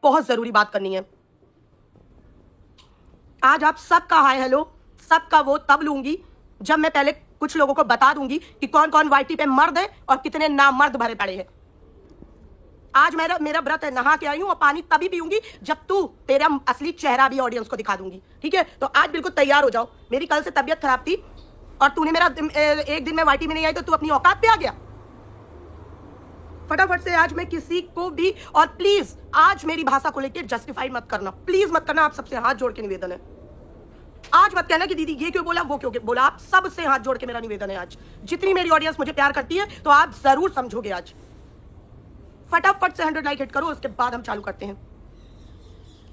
बहुत जरूरी बात करनी है। आज आप सबका हाय हेलो, सबका वो तब लूंगी जब मैं पहले कुछ लोगों को बता दूंगी कि कौन कौन वाईटी पे मर्द है और कितने नामर्द भरे पड़े हैं। आज मेरा व्रत है, नहा के आई हूं और पानी तभी पीऊंगी जब तू तेरा असली चेहरा भी ऑडियंस को दिखा दूंगी, ठीक है? तो आज बिल्कुल तैयार हो जाओ। मेरी कल से तबीयत खराब थी और तूने मेरा एक दिन में वाईटी में नहीं आई तो तू अपनी औकात पे आ गया। फटाफट से आज मैं किसी को भी, और प्लीज आज मेरी भाषा को लेकर जस्टिफाई मत करना, प्लीज मत करना। आप सबसे हाथ जोड़ के निवेदन है। आज मत कहना कि दीदी ये क्यों बोला, वो क्यों बोला। आप सबसे हाथ जोड़ के मेरा निवेदन है, आज जितनी मेरी ऑडियंस मुझे प्यार करती है तो आप जरूर समझोगे। आज फटाफट से 100 लाइक हिट करो, उसके बाद हम चालू करते हैं।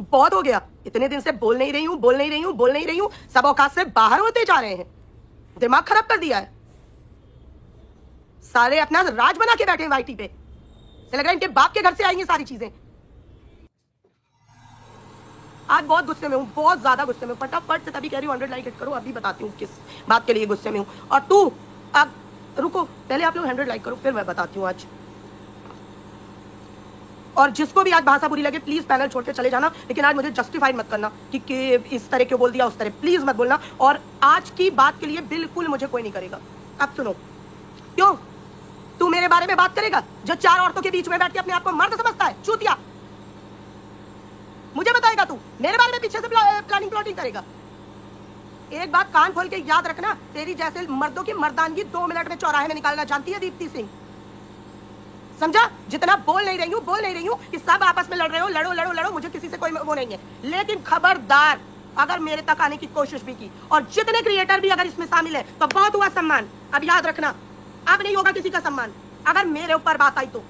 बहुत हो गया, इतने दिन से बोल नहीं रही हूं, सब औकात से बाहर होते जा रहे हैं। दिमाग खराब कर दिया है, सारे अपना राज बना के बैठे हैं वाईटी पे। लग रहा है इनके बाप के घर से आएंगी सारी चीजें। आज बहुत गुस्से में हूं, बहुत ज्यादा गुस्से में। फटाफट से तभी कह रही हूं 100 लाइक हिट करो, अभी बताती हूं किस बात के लिए गुस्से में हूं। और तू अब रुको, पहले आप लोग 100 लाइक करो, फिर मैं बताती हूं आज। और जिसको भी आज भाषा बुरी लगे प्लीज पैनल छोड़ के चले जाना, लेकिन आज मुझे जस्टिफाई मत करना कि इस तरह क्यों बोल दिया, उस तरह प्लीज मत बोलना। और आज की बात के लिए बिल्कुल मुझे कोई नहीं करेगा। अब सुनो, क्यों तू मेरे बारे में बात करेगा जो 4 औरतों के बीच में बैठ के अपने आप को मर्द समझता है? चूतिया, मुझे बताएगा तू मेरे बारे में पीछे से प्लानिंग प्लॉटिंग करेगा? एक बात कान खोल के याद रखना, तेरी जैसे मर्दों की मर्दानगी 2 मिनट में चौराहे में निकालना जानती है दीप्ति सिंह, समझा? जितना बोल नहीं रही हूं कि सब आपस में लड़ रहे हो, लड़ो, मुझे किसी से कोई वो नहीं है। लेकिन खबरदार अगर मेरे तक आने की कोशिश भी की, और जितने क्रिएटर भी अगर इसमें शामिल है तो बहुत हुआ सम्मान। अब याद रखना, अब नहीं होगा किसी का सम्मान अगर मेरे ऊपर बात आई तो।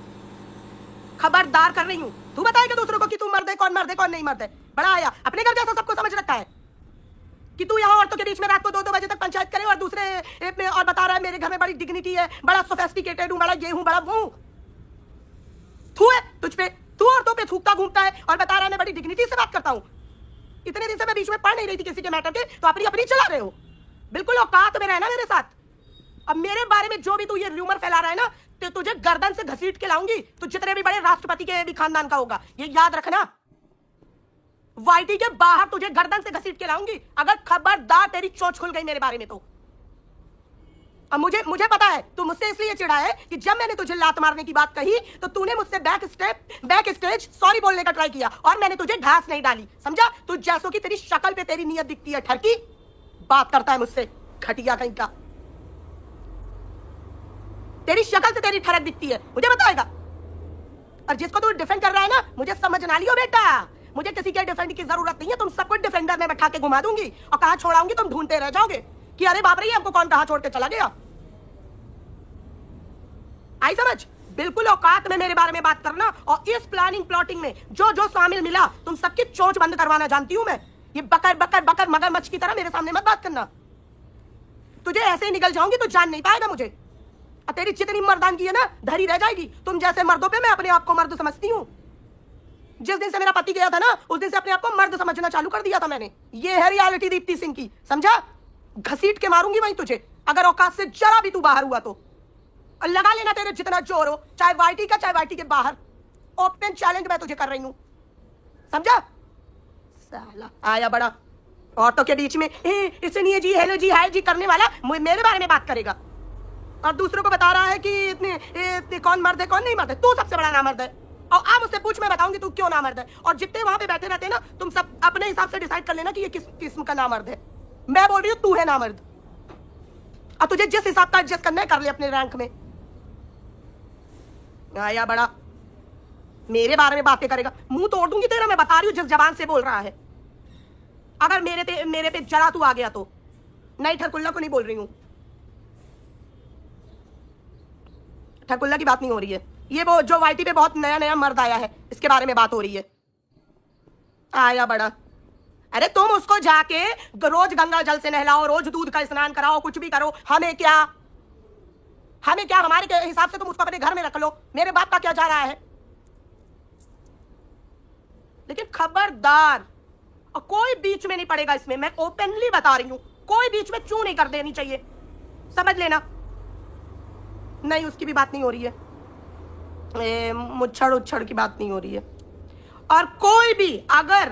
खबरदार कर रही हूं। तू बताएगा दूसरों को कि तू मर्द है, कौन नहीं मर्द है? बड़ा आया, अपने घर जैसा सबको समझ रखा है कि तू यहाँ औरतों के बीच में रात को 2-2 बजे तक पंचायत करे और दूसरे और बता रहा है मेरे घर में बड़ी डिग्निटी है, बड़ा सोफेस्टिकेटेड हूं, बड़ा ये हूं, बड़ा वो हूं। थू है तुझ पे, तू औरतों पे थूकता घूमता है और बता रहा है मैं बड़ी डिग्निटी से बात करता हूं। इतने दिन से मैं बीच में पढ़ नहीं रही थी किसी के मैटर के, तो अपनी चला रहे हो। बिल्कुल औकात में रहना मेरे साथ। अब मेरे बारे में जो भी तू ये रूमर फैला रहा है ना, तो तुझे गर्दन से घसीट के लाऊंगी। तू जितने भी बड़े राष्ट्रपति के भी खानदान का होगा, ये याद रखना। वाईटी के बाहर तुझे गर्दन से घसीट के लाऊंगी अगर खबरदार तेरी चोंच खुल गई मेरे बारे में तो। अब मुझे पता है तू मुझसे इसलिए चिढ़ा है कि जब मैंने तुझे लात मारने की बात कही तो तूने मुझसे बैक स्टेज सॉरी बोलने का ट्राई किया और मैंने तुझे घास नहीं डाली, समझा? तू जैसों की तेरी शक्ल पे तेरी नीयत दिखती है, ठरकी बात करता है मुझसे, घटिया कहीं का। तेरी शक्ल से तेरी ठरक दिखती है, मुझे बताएगा। और जिसको तू डिफेंड कर रहा है ना, मुझे समझ ना लियो बेटा, मुझे किसी के डिफेंड की जरूरत नहीं है। तुम सबको डिफेंडर में बैठा के घुमा दूंगी और कहां छोड़ाऊंगी तुम ढूंढते रह जाओगे कि अरे बाप रे हमको कौन कहां छोड़ के चला गया। आई समझ? बिल्कुल औकात में मेरे बारे में बात करना। और इस प्लानिंग प्लॉटिंग में जो जो शामिल मिला तुम सबकी चोंच बंद करवाना जानती हूं मैं। ये बकर मगरमच्छ की तरह मेरे सामने मत बात करना, तुझे ऐसे ही निकल जाऊंगी तो जान नहीं पाएगा मुझे। और तेरी जितनी मर्दानगी है ना धरी रह जाएगी। तुम जैसे मर्दों पे मैं अपने आप को मर्द समझती हूं। जिस दिन से मेरा पति गया था ना, उस दिन से अपने आप को मर्द समझना चालू कर दिया था मैंने। ये है रियलिटी दीप्ति सिंह की, समझा? घसीट के मारूंगी वहीं तुझे अगर औकात से जरा भी तू बाहर हुआ तो। और लगा लेना तेरे जितना जोर हो, चाहे वाईटी का चाहे वाईटी के बाहर। ओपन चैलेंज मैं तुझे कर रही हूं, समझा? साला आया बड़ा औरतों के बीच में इसलिए जी हेलो जी हाय जी करने वाला मेरे बारे में बात करेगा और दूसरों को बता रहा है कि इतने कौन मर्द है कौन नहीं मर्द है। तू सबसे बड़ा नामर्द है और आप मुझसे पूछ, मैं बताऊंगी तू क्यों नामर्द है। और जितने वहां पे बैठे रहते हैं ना, तुम सब अपने हिसाब से डिसाइड कर लेना कि ये किस किस्म का नामर्द है। मैं बोल रही हूं तू है नामर्द और तुझे जिस हिसाब का एडजस्ट करना है कर ले अपने रैंक में। आया बड़ा मेरे बारे में बातें करेगा, मुंह तोड़ दूंगी तेरा। मैं बता रही हूं जिस जबान से बोल रहा है। अगर मेरे पे जरा तू आ गया तो। नहीं, ठरकुल्ला को नहीं बोल रही हूं, ठरकुल्ला की बात नहीं हो रही है। ये वो जो वाईटी पे बहुत नया मर्द आया है इसके बारे में बात हो रही है। आया बड़ा, अरे तुम उसको जाके रोज गंगा जल से नहलाओ, रोज दूध का स्नान कराओ, कुछ भी करो, हमें क्या? हमारे हिसाब से तुम उसको अपने घर में रख लो, मेरे बाप का क्या जा रहा है? लेकिन खबरदार, और कोई बीच में नहीं पड़ेगा इसमें। मैं ओपनली बता रही हूं, कोई बीच में चू नहीं कर देनी चाहिए, समझ लेना। नहीं, उसकी भी बात नहीं हो रही है, मुच्छड़ उच्छड़ की बात नहीं हो रही है। और कोई भी अगर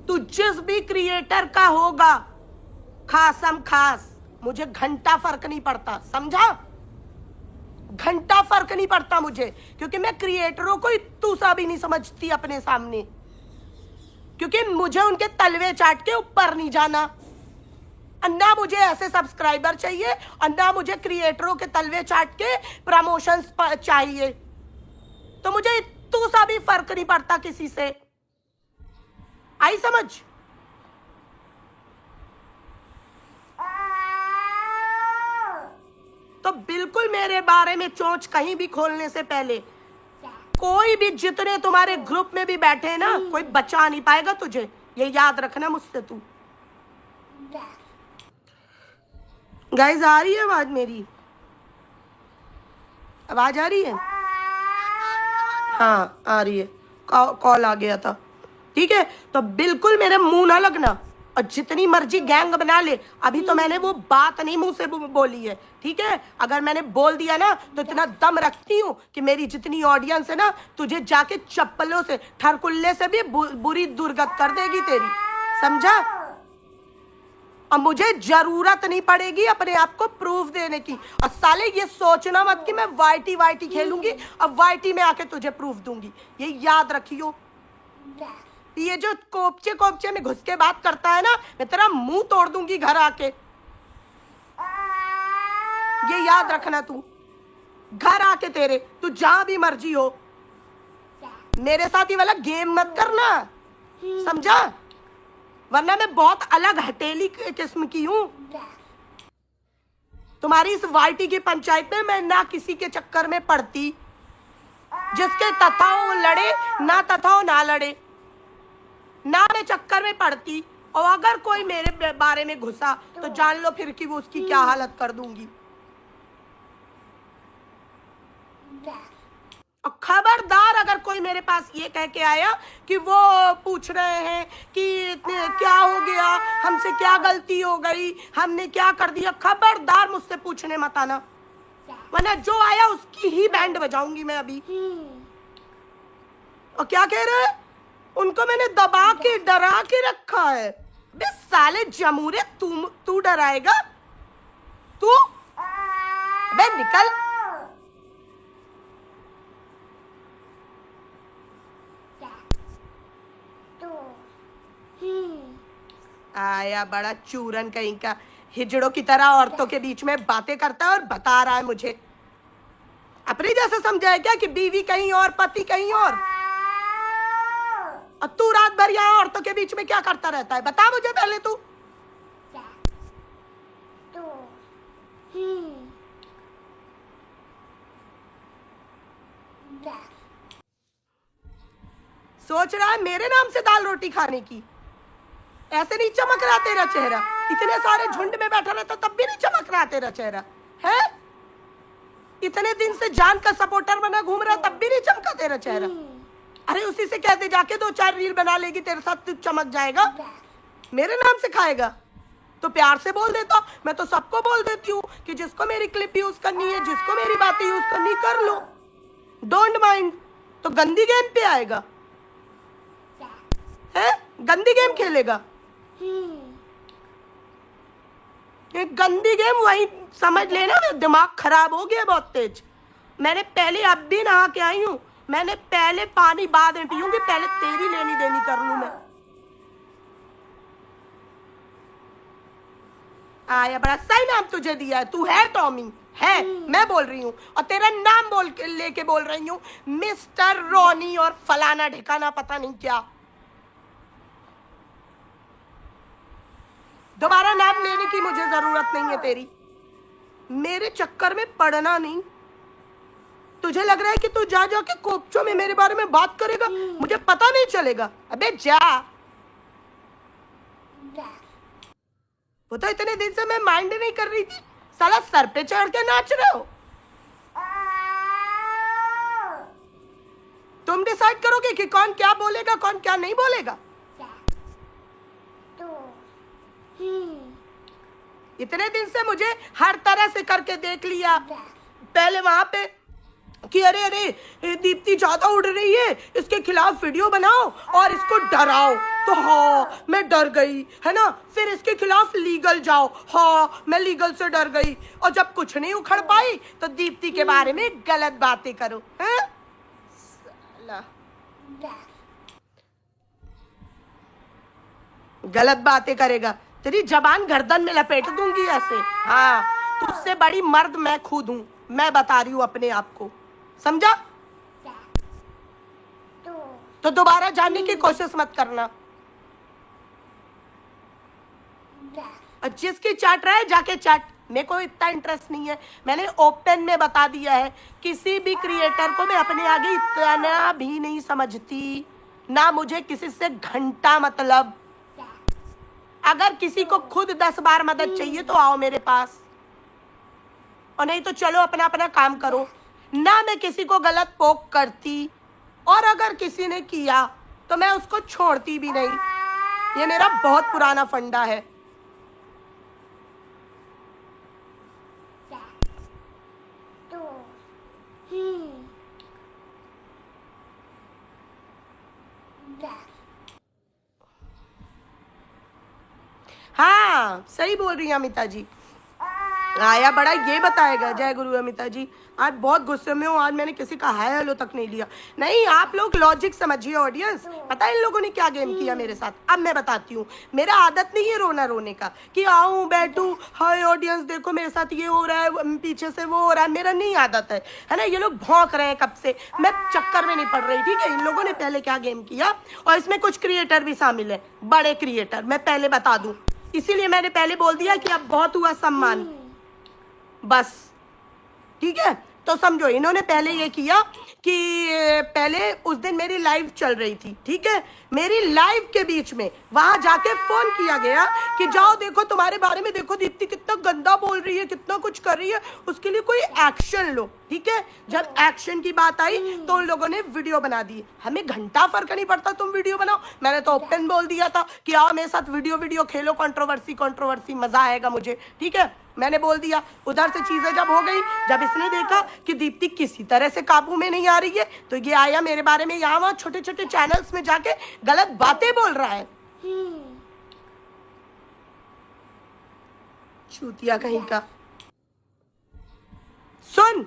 तू जिस भी क्रिएटर का होगा, खासम खास, मुझे घंटा फर्क नहीं पड़ता, समझा? घंटा फर्क नहीं पड़ता मुझे, क्योंकि मैं क्रिएटरों को तू सा भी नहीं समझती अपने सामने, क्योंकि मुझे उनके तलवे चाट के ऊपर नहीं जाना। ना मुझे ऐसे सब्सक्राइबर चाहिए और ना मुझे क्रिएटरों के तलवे चाट के प्रमोशंस चाहिए। तो मुझे तू सा भी फर्क नहीं पड़ता किसी से। आई समझ? तो बिल्कुल मेरे बारे में चोंच कहीं भी खोलने से पहले, कोई भी, जितने तुम्हारे ग्रुप में भी बैठे हैं ना, कोई बचा नहीं पाएगा तुझे, ये याद रखना मुझसे तू। गाइस आ रही है आवाज मेरी? आवाज आ रही है? हाँ आ रही है, कॉल आ गया था। ठीक है, तो बिल्कुल मेरे मुंह ना लगना, और जितनी मर्जी गैंग बना ले। अभी तो मैंने वो बात नहीं मुंह से बोली है, ठीक है? अगर मैंने बोल दिया ना तो इतना दम रखती हूँ कि मेरी जितनी ऑडियंस है ना, तुझे जाके चप्पलों से, ठरकुल्ले से भी बुरी दुर्गत कर देगी तेरी, समझा? और मुझे जरूरत नहीं पड़ेगी अपने आप को प्रूफ देने की। और साले ये सोचना मत कि मैं वाईटी खेलूंगी और वाईटी में आके तुझे प्रूफ दूंगी, ये याद रखियो। ये जो कोपचे में घुस के बात करता है ना, मैं तेरा मुंह तोड़ दूंगी घर आके, ये याद रखना। तू घर आके तेरे, तू जहां भी मर्जी हो, मेरे साथ ये वाला गेम मत करना, समझा? वरना मैं बहुत अलग हटेली किस्म की हूं। तुम्हारी इस वाईटी की पंचायत में मैं ना किसी के चक्कर में पड़ती, जिसके तथाओ लड़े ना तथाओ ना लड़े, ना मैं चक्कर में पड़ती। और अगर कोई मेरे बारे में घुसा तो जान लो फिर कि वो उसकी क्या हालत कर दूंगी। और खबरदार अगर कोई मेरे पास ये कह के आया कि वो पूछ रहे हैं कि क्या हो गया, हमसे क्या गलती हो गई, हमने क्या कर दिया, खबरदार मुझसे पूछने मत आना, वरना जो आया उसकी ही बैंड बजाऊंगी मैं अभी। और क्या कह रहे हैं? उनको मैंने दबा के डरा के रखा है। बे साले जमूरे, तू डराएगा? तू बे निकल। आया बड़ा चूरन कहीं का, हिजड़ों की तरह औरतों के बीच में बातें करता है और बता रहा है मुझे। अपने जैसे समझा है क्या कि बीवी कहीं और पति कहीं और तू रात भर यहाँ औरतों के बीच में क्या करता रहता है? बता मुझे पहले तू। सोच रहा है मेरे नाम से दाल रोटी खाने की? ऐसे नहीं चमक रहा तेरा चेहरा, इतने सारे झुंड में बैठा रहता तब भी नहीं चमक रहा तेरा चेहरा है? इतने दिन से जान का सपोर्टर बना घूम रहा तब भी नहीं चमका तेरा चेहरा? अरे उसी से कहते जाके 2-4 रील बना लेगी, तेरे साथ तू चमक जाएगा। मेरे नाम से खाएगा तो प्यार से बोल देता। मैं तो सबको बोल देती हूँ कि जिसको मेरी क्लिप यूज करनी है, जिसको मेरी बातें यूज करनी, कर लो, डोंट माइंड। तो गंदी गेम पे आएगा है? गंदी गेम खेलेगा? ये गंदी गेम वही समझ लेना। मेरा दिमाग खराब हो गया बहुत तेज। मैंने पहले, अब भी नहा के आई हूँ, मैंने पहले पानी बाद में पीऊंगी, पहले तेरी लेनी देनी कर लूं मैं। आया बड़ा सही नाम तुझे दिया है, तू है टॉमी है, मैं बोल रही हूँ, और तेरा नाम बोल के लेके बोल रही हूँ, मिस्टर रोनी और फलाना ठिकाना पता नहीं क्या। दोबारा नाम लेने की मुझे जरूरत नहीं है तेरी, मेरे चक्कर में पड़ना नहीं। तुझे लग रहा है कि तू जा के कोपचों में मेरे बारे में बात करेगा, मुझे पता नहीं चलेगा? अबे जा। वो तो इतने दिन से मैं माइंड नहीं कर रही थी, साला सर पे चढ़ के नाच रहे हो। तुम डिसाइड करोगे कि कौन क्या बोलेगा, कौन क्या नहीं बोलेगा। इतने दिन से मुझे हर तरह से करके देख लिया। पहले वहां पे कि अरे अरे ये दीप्ति ज्यादा उड़ रही है, इसके खिलाफ वीडियो बनाओ और इसको डराओ। तो हाँ मैं डर गई, है ना। फिर इसके खिलाफ लीगल जाओ, हाँ मैं लीगल से डर गई। और जब कुछ नहीं उखड़ पाई तो दीप्ति के बारे में गलत बातें करो, हैं? साला गलत बातें करेगा, तेरी जबान गर्दन में लपेट दूंगी ऐसे। हाँ तुझसे बड़ी मर्द मैं खुद हूं, मैं बता रही हूं अपने आप को, समझा। तो दोबारा जानने की कोशिश मत करना। जिसकी चाट रहा है जाके चाट, मेरे को इतना इंटरेस्ट नहीं है। मैंने ओपन में बता दिया है, किसी भी क्रिएटर को मैं अपने आगे इतना भी नहीं समझती, ना मुझे किसी से घंटा मतलब। अगर किसी को खुद 10 बार मदद चाहिए तो आओ मेरे पास, और नहीं तो चलो अपना अपना काम करो ना। मैं किसी को गलत पोक करती, और अगर किसी ने किया तो मैं उसको छोड़ती भी नहीं। ये मेरा बहुत पुराना फंडा है। हाँ सही बोल रही है अमिता जी। आया बड़ा ये बताएगा। जय गुरु अमिता जी, आज बहुत गुस्से में हूँ। आज मैंने किसी का हाय हेलो तक नहीं लिया। नहीं आप लोग लॉजिक समझिए ऑडियंस। पता है इन लोगों ने क्या गेम किया मेरे साथ, अब मैं बताती हूँ। मेरा आदत नहीं है रोना रोने का, कि आऊँ बैठूँ हाय ऑडियंस देखो मेरे साथ ये हो रहा है, पीछे से वो हो रहा है। मेरा नहीं आदत है ना। ये लोग भौंक रहे हैं कब से, मैं चक्कर में नहीं पड़ रही, ठीक है। इन लोगों ने पहले क्या गेम किया, और इसमें कुछ क्रिएटर भी शामिल है, बड़े क्रिएटर, मैं पहले बता दूँ। इसीलिए मैंने पहले बोल दिया कि अब बहुत हुआ सम्मान, बस ठीक है। तो समझो इन्होंने पहले ये किया कि पहले उस दिन मेरी लाइव चल रही थी, ठीक है। मेरी लाइव के बीच में वहां जाके फोन किया गया कि जाओ देखो तुम्हारे बारे में, देखो दीप्ति कितना गंदा बोल रही है, कितना कुछ कर रही है, उसके लिए कोई एक्शन लो, ठीक है। जब एक्शन की बात आई तो उन लोगों ने वीडियो बना दी। हमें घंटा फर्क नहीं पड़ता तुम वीडियो बनाओ, मैंने तो ओपन बोल दिया था कि आओ मेरे साथ वीडियो खेलो, कंट्रोवर्सी मजा आएगा मुझे, ठीक है। मैंने बोल दिया। उधर से चीजें जब हो गई, जब इसने देखा कि दीप्ति किसी तरह से काबू में नहीं आ रही है, तो ये आया मेरे बारे में यहाँ वहां छोटे छोटे चैनल्स में जाके गलत बातें बोल रहा है। चूतिया कहीं का। सुन,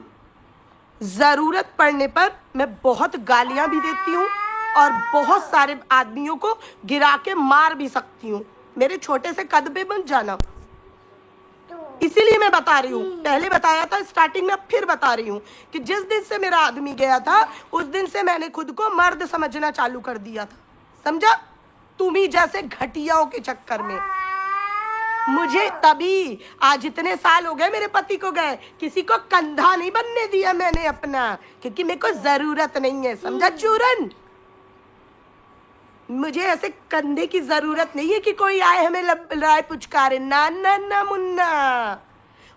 जरूरत पड़ने पर मैं बहुत गालियां भी देती हूँ और बहुत सारे आदमियों को गिरा के मार भी सकती हूँ। मेरे छोटे से कद पे बन जाना, इसीलिए मैं बता रही हूँ। पहले बताया था स्टार्टिंग में, अब फिर बता रही हूँ कि जिस दिन से मेरा आदमी गया था उस दिन से मैंने खुद को मर्द समझना चालू कर दिया था, समझा। तुम ही जैसे घटियाओं के चक्कर में मुझे तभी आज इतने साल हो गए मेरे पति को गए, किसी को कंधा नहीं बनने दिया मैंने अपना, क्योंकि मेरे को जरूरत नहीं है, समझा चूरन। मुझे ऐसे कंधे की जरूरत नहीं है कि कोई आए हमें लड़ाई पुचकारे, ना ना ना मुन्ना।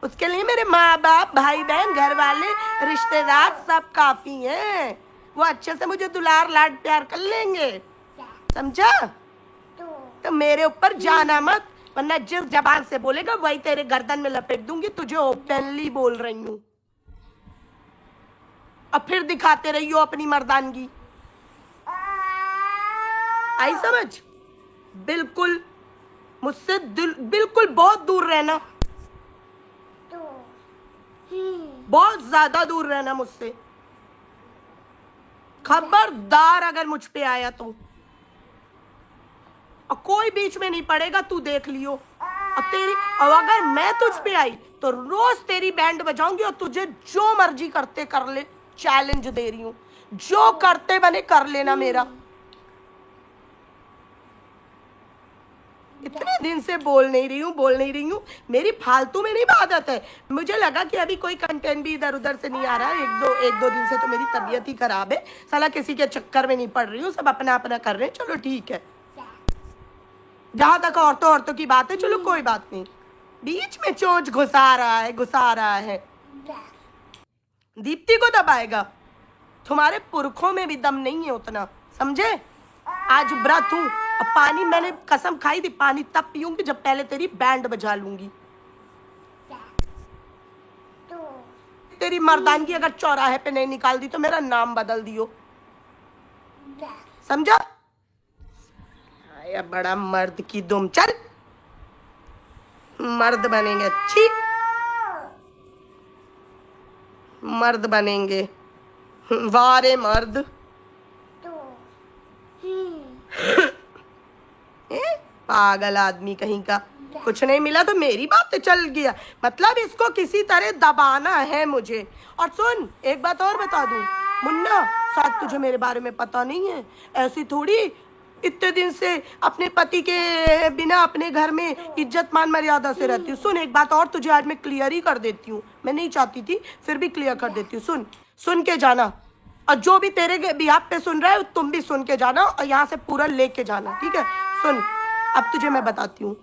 उसके लिए मेरे माँ बाप, भाई बहन, घर वाले, रिश्तेदार सब काफी हैं। वो अच्छे से मुझे दुलार लाड प्यार कर लेंगे, समझा। तो मेरे ऊपर जाना मत, वरना जिस जबान से बोलेगा वही तेरे गर्दन में लपेट दूंगी। तुझे ओपनली बोल रही हूँ, अब फिर दिखाते रहियो अपनी मर्दानगी। आई समझ। बिल्कुल मुझसे बिल्कुल बहुत दूर रहना, बहुत ज्यादा दूर रहना मुझसे। खबरदार अगर मुझ पे आया तो, और कोई बीच में नहीं पड़ेगा, तू देख लियो। और अगर मैं तुझ पे आई तो रोज तेरी बैंड बजाऊंगी और तुझे जो मर्जी करते कर ले। चैलेंज दे रही हूं, जो करते बने कर लेना मेरा। इतने दिन से बोल नहीं रही हूँ। मेरी फालतू में नहीं आदत है। मुझे लगा कि अभी कोई कंटेंट भी इधर उधर से नहीं आ रहा है। एक दो दिन से तो मेरी तबीयत ही खराब है, साला किसी के चक्कर में नहीं पड़ रही हूँ, सब अपना अपना कर रहे हैं। चलो ठीक है, जहां तक औरतों की बात है, चलो कोई बात नहीं। बीच में चोंच घुसा रहा है। दीप्ति को दबाएगा, तुम्हारे पुरखों में भी दम नहीं है उतना, समझे। आज व्रत हूं, अब पानी मैंने कसम खाई थी, पानी तब पीऊंगी जब पहले तेरी बैंड बजा लूंगी। तेरी मर्दानगी अगर चौराहे पे नहीं निकाल दी तो मेरा नाम बदल दियो, समझा? आया बड़ा मर्द की दुम, चल मर्द बनेंगे, अच्छी मर्द बनेंगे, वारे मर्द। पागल आदमी कहीं का, कुछ नहीं मिला तो मेरी बात तो चल गया, मतलब इसको किसी तरह दबाना है मुझे। और सुन एक बात और बता दूं मुन्ना, शायद तुझे मेरे बारे में पता नहीं है, ऐसी थोड़ी इतने दिन से अपने पति के बिना अपने घर में इज्जत मान मर्यादा से रहती हूँ। सुन एक बात और तुझे आज मैं क्लियर ही कर देती हूँ, मैं नहीं चाहती थी फिर भी क्लियर कर देती हूँ। सुन सुन के जाना, और जो भी तेरे बिहाफ पे सुन रहा है तुम भी सुन के जाना और यहाँ से पूरा लेके जाना, ठीक है? सुन अब तुझे मैं बताती हूँ,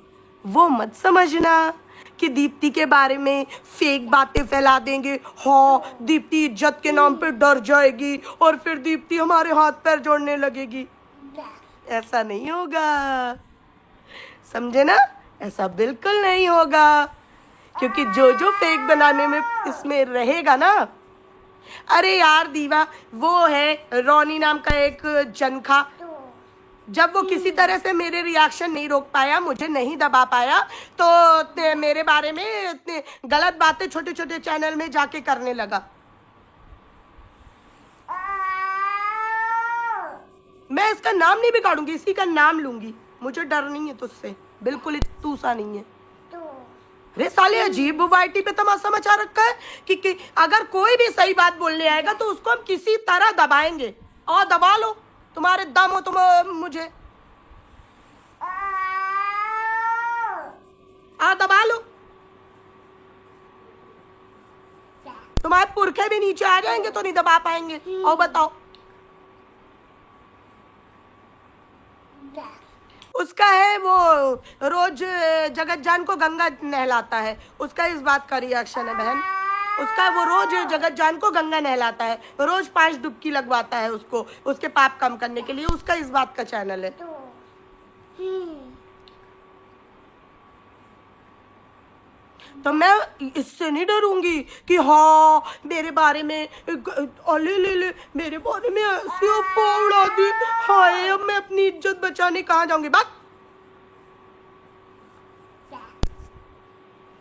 वो मत समझना कि दीप्ति के बारे में फेक बातें फैला देंगे, हाँ दीप्ति इज्जत के नाम पे डर जाएगी और फिर दीप्ति हमारे हाथ पैर जोड़ने लगेगी। ऐसा नहीं होगा, समझे ना? ऐसा बिल्कुल नहीं होगा, क्योंकि जो जो फेक बनाने में इसमें रहेगा ना, अरे यार दीवा वो है रोनी नाम का एक जनखा, जब वो किसी तरह से मेरे रिएक्शन नहीं रोक पाया, मुझे नहीं दबा पाया, तो मेरे बारे में गलत बातें छोटे छोटे चैनल में जाके करने लगा। मैं इसका नाम नहीं बिगाड़ूंगी, इसी का नाम लूंगी, मुझे डर नहीं है तुझसे, बिल्कुल तू सा नहीं है। अरे साले अजीब वाइटी पे तमाशा मचा रखा है कि अगर कोई भी सही बात बोलने आएगा तो उसको हम किसी तरह दबाएंगे, और दबा लो तुम्हारे दम हो तुम मुझे, दबा लो, तुम्हारे पुरखे भी नीचे आ जाएंगे तो नहीं दबा पाएंगे। और बताओ उसका है वो रोज जगत जान को गंगा नहलाता है, उसका इस बात का रिएक्शन है बहन, उसका वो रोज जगत जान को गंगा नहलाता है, रोज 5 डुबकी लगवाता है उसको, उसके पाप कम करने के लिए, उसका इस बात का चैनल है। तो मैं इससे नहीं डरूंगी कि हाँ मेरे बारे में ले मेरे बारे में ऐसी अफवाह उड़ा दी, हाय अब मैं अपनी इज्जत बचाने कहाँ जाऊंगी? बात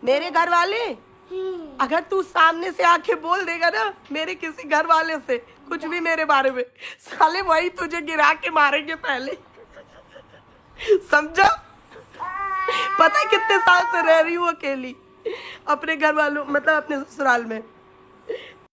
मेरे घर वाले, अगर तू सामने से आके बोल देगा ना मेरे किसी घर वाले से कुछ भी मेरे बारे में, साले वही तुझे गिरा के मारेंगे पहले, समझा? पता है कितने साल से रह रही हूँ अकेली अपने घर वालों, मतलब अपने ससुराल में,